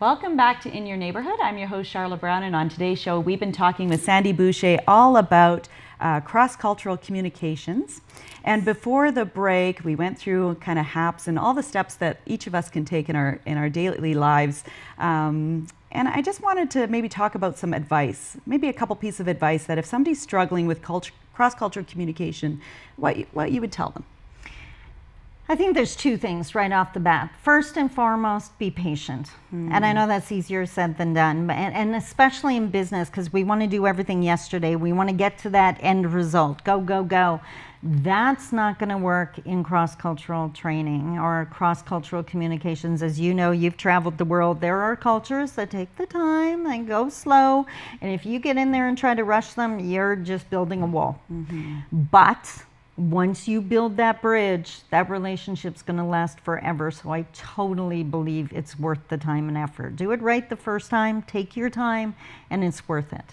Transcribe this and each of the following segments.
Welcome back to In Your Neighborhood. I'm your host, Charlotte Brown, and on today's show, we've been talking with Sandi Boucher all about cross-cultural communications. And before the break, we went through kind of HAPs and all the steps that each of us can take in our daily lives. And I just wanted to maybe talk about some advice, maybe a couple pieces of advice that if somebody's struggling with cross-cultural communication, what you would tell them. I think there's two things right off the bat. First and foremost, be patient. And I know that's easier said than done, and especially in business, because we want to do everything yesterday. We want to get to that end result. Go, go, go. That's not going to work in cross-cultural training or cross-cultural communications. As you know, you've traveled the world. There are cultures that take the time and go slow. And if you get in there and try to rush them, you're just building a wall. But once you build that bridge, that relationship's going to last forever. So I totally believe it's worth the time and effort. Do it right the first time, take your time, and it's worth it.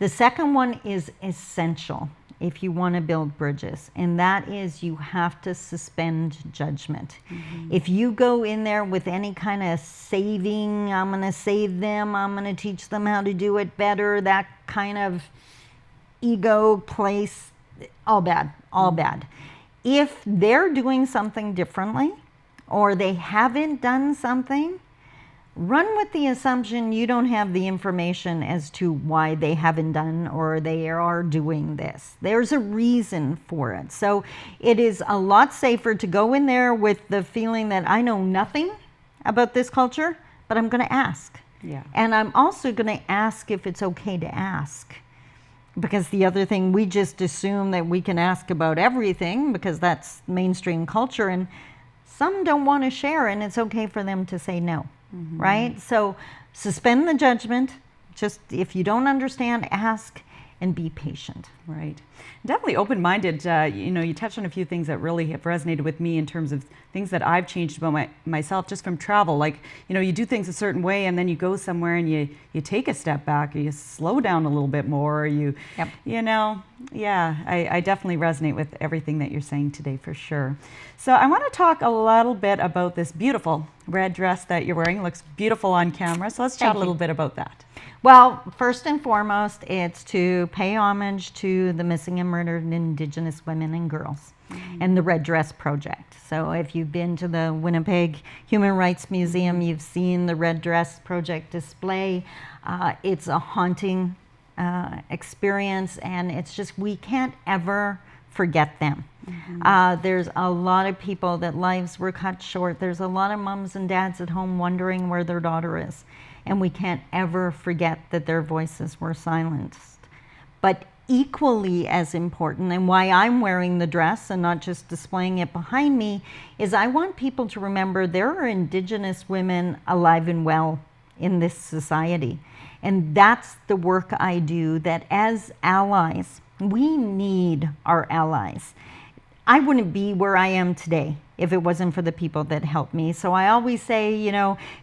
The second one is essential if you want to build bridges, and that is you have to suspend judgment. If you go in there with any kind of saving, I'm going to save them, I'm going to teach them how to do it better, that kind of ego place, all bad, all bad. If they're doing something differently or they haven't done something, run with the assumption you don't have the information as to why they haven't done or they are doing this. There's a reason for it. So it is a lot safer to go in there with the feeling that I know nothing about this culture, but I'm going to ask. Yeah. And I'm also going to ask if it's okay to ask. Because the other thing, we just assume that we can ask about everything because that's mainstream culture, and some don't want to share, and it's okay for them to say no, right? So suspend the judgment. Just if you don't understand, ask and be patient. Right. Definitely open-minded. You touched on a few things that really have resonated with me in terms of things that I've changed about myself just from travel. Like, you do things a certain way and then you go somewhere and you take a step back or you slow down a little bit more. I definitely resonate with everything that you're saying today for sure. So I want to talk a little bit about this beautiful red dress that you're wearing. It looks beautiful on camera. So let's chat a little bit about that. Well, first and foremost, it's to pay homage to the missing and murdered Indigenous women and girls and the Red Dress Project. So if you've been to the Winnipeg Human Rights Museum, you've seen the Red Dress Project display. It's a haunting experience, and it's just, we can't ever forget them. There's a lot of people that lives were cut short. There's a lot of moms and dads at home wondering where their daughter is. And we can't ever forget that their voices were silenced. But equally as important, and why I'm wearing the dress and not just displaying it behind me, is I want people to remember there are Indigenous women alive and well in this society. And that's the work I do, that as allies, we need our allies. I wouldn't be where I am today if it wasn't for the people that helped me. So I always say,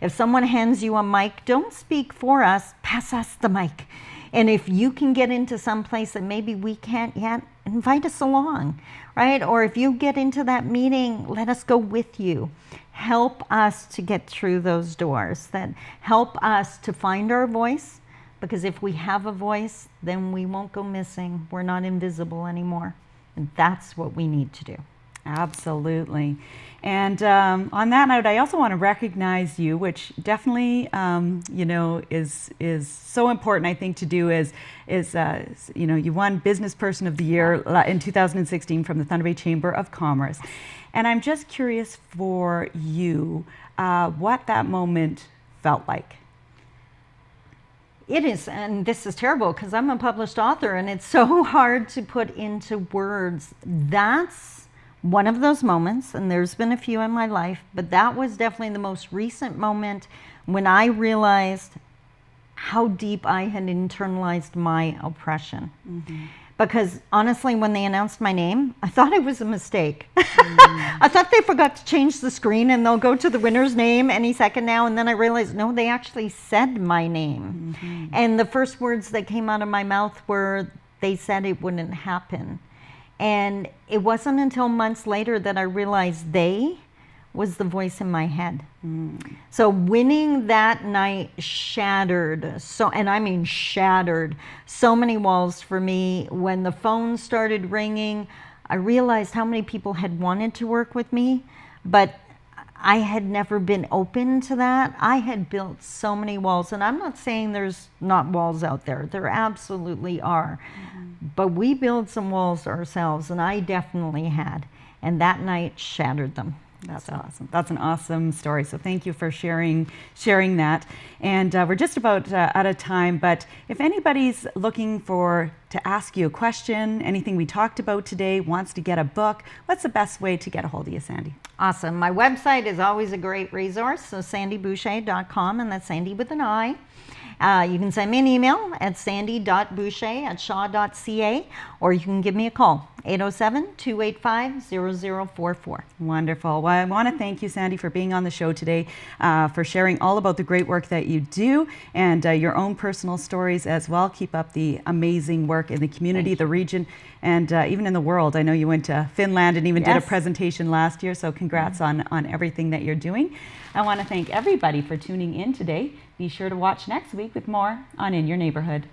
if someone hands you a mic, don't speak for us, pass us the mic. And if you can get into some place that maybe we can't yet, invite us along, right? Or if you get into that meeting, let us go with you. Help us to get through those doors, that help us to find our voice, because if we have a voice, then we won't go missing. We're not invisible anymore. And that's what we need to do. Absolutely. And on that note, I also want to recognize you, which definitely, is so important, I think, to do you won Business Person of the Year in 2016 from the Thunder Bay Chamber of Commerce. And I'm just curious for you, what that moment felt like. It is, and this is terrible because I'm a published author and it's so hard to put into words. That's one of those moments, and there's been a few in my life, but that was definitely the most recent moment when I realized how deep I had internalized my oppression. Because honestly, when they announced my name, I thought it was a mistake. I thought they forgot to change the screen and they'll go to the winner's name any second now. And then I realized, no, they actually said my name. And the first words that came out of my mouth were, they said it wouldn't happen. And it wasn't until months later that I realized they was the voice in my head. So winning that night shattered, and I mean shattered, so many walls for me. When the phone started ringing, I realized how many people had wanted to work with me, but I had never been open to that. I had built so many walls, and I'm not saying there's not walls out there. There absolutely are. But we built some walls ourselves, and I definitely had. And that night shattered them. That's awesome. That's an awesome story. So thank you for sharing that. And we're just about out of time, but if anybody's looking to ask you a question, anything we talked about today, wants to get a book, what's the best way to get a hold of you, Sandy? Awesome. My website is always a great resource, so sandyboucher.com, and that's Sandy with an I. You can send me an email at sandy.boucher@shaw.ca, or you can give me a call, 807-285-0044. Wonderful. Well, I want to thank you, Sandy, for being on the show today, for sharing all about the great work that you do and your own personal stories as well. Keep up the amazing work in the community, the region, and even in the world. I know you went to Finland and even did a presentation last year, so congrats on everything that you're doing. I want to thank everybody for tuning in today. Be sure to watch next week with more on In Your Neighborhood.